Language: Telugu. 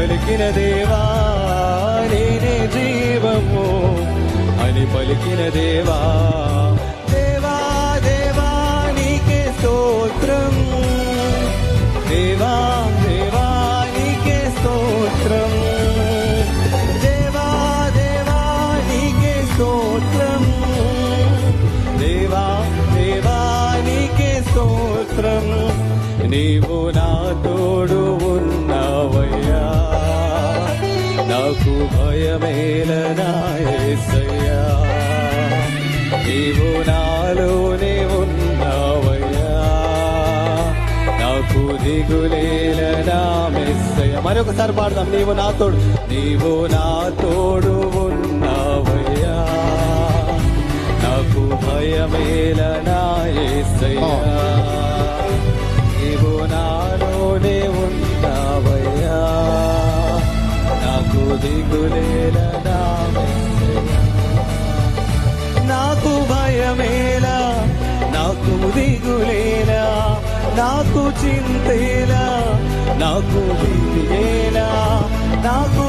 పలికిన దేవా నేనే జీవము అని పలికిన దేవా దేవా దేవా నీకే స్తోత్రం దేవా దేవా నీకే స్తోత్రం దేవా దేవా నీకే స్తోత్రం దేవా దేవా నీకే స్తోత్రం నీవు నా తోడు ఉన్నావయ్యా నాకు భయమేలనా యేసయ్యా నీవు నాలోనే ఉన్నావయ్యా నాకు దిగులేలనా మెస్సయ్యా మరొకసారి పాడదాం నీవు నా తోడు ఉన్నావయ్యా నాకు భయమేలనా యేసయ్యా నీవు నాలోనే ఉన్నావయ్యా నాకు దిగులేలనా మెస్సయ్యా నాకు భయమేలా నాకు దిగులేలా నాకు చింతేలా నాకు దిగేలా నాకు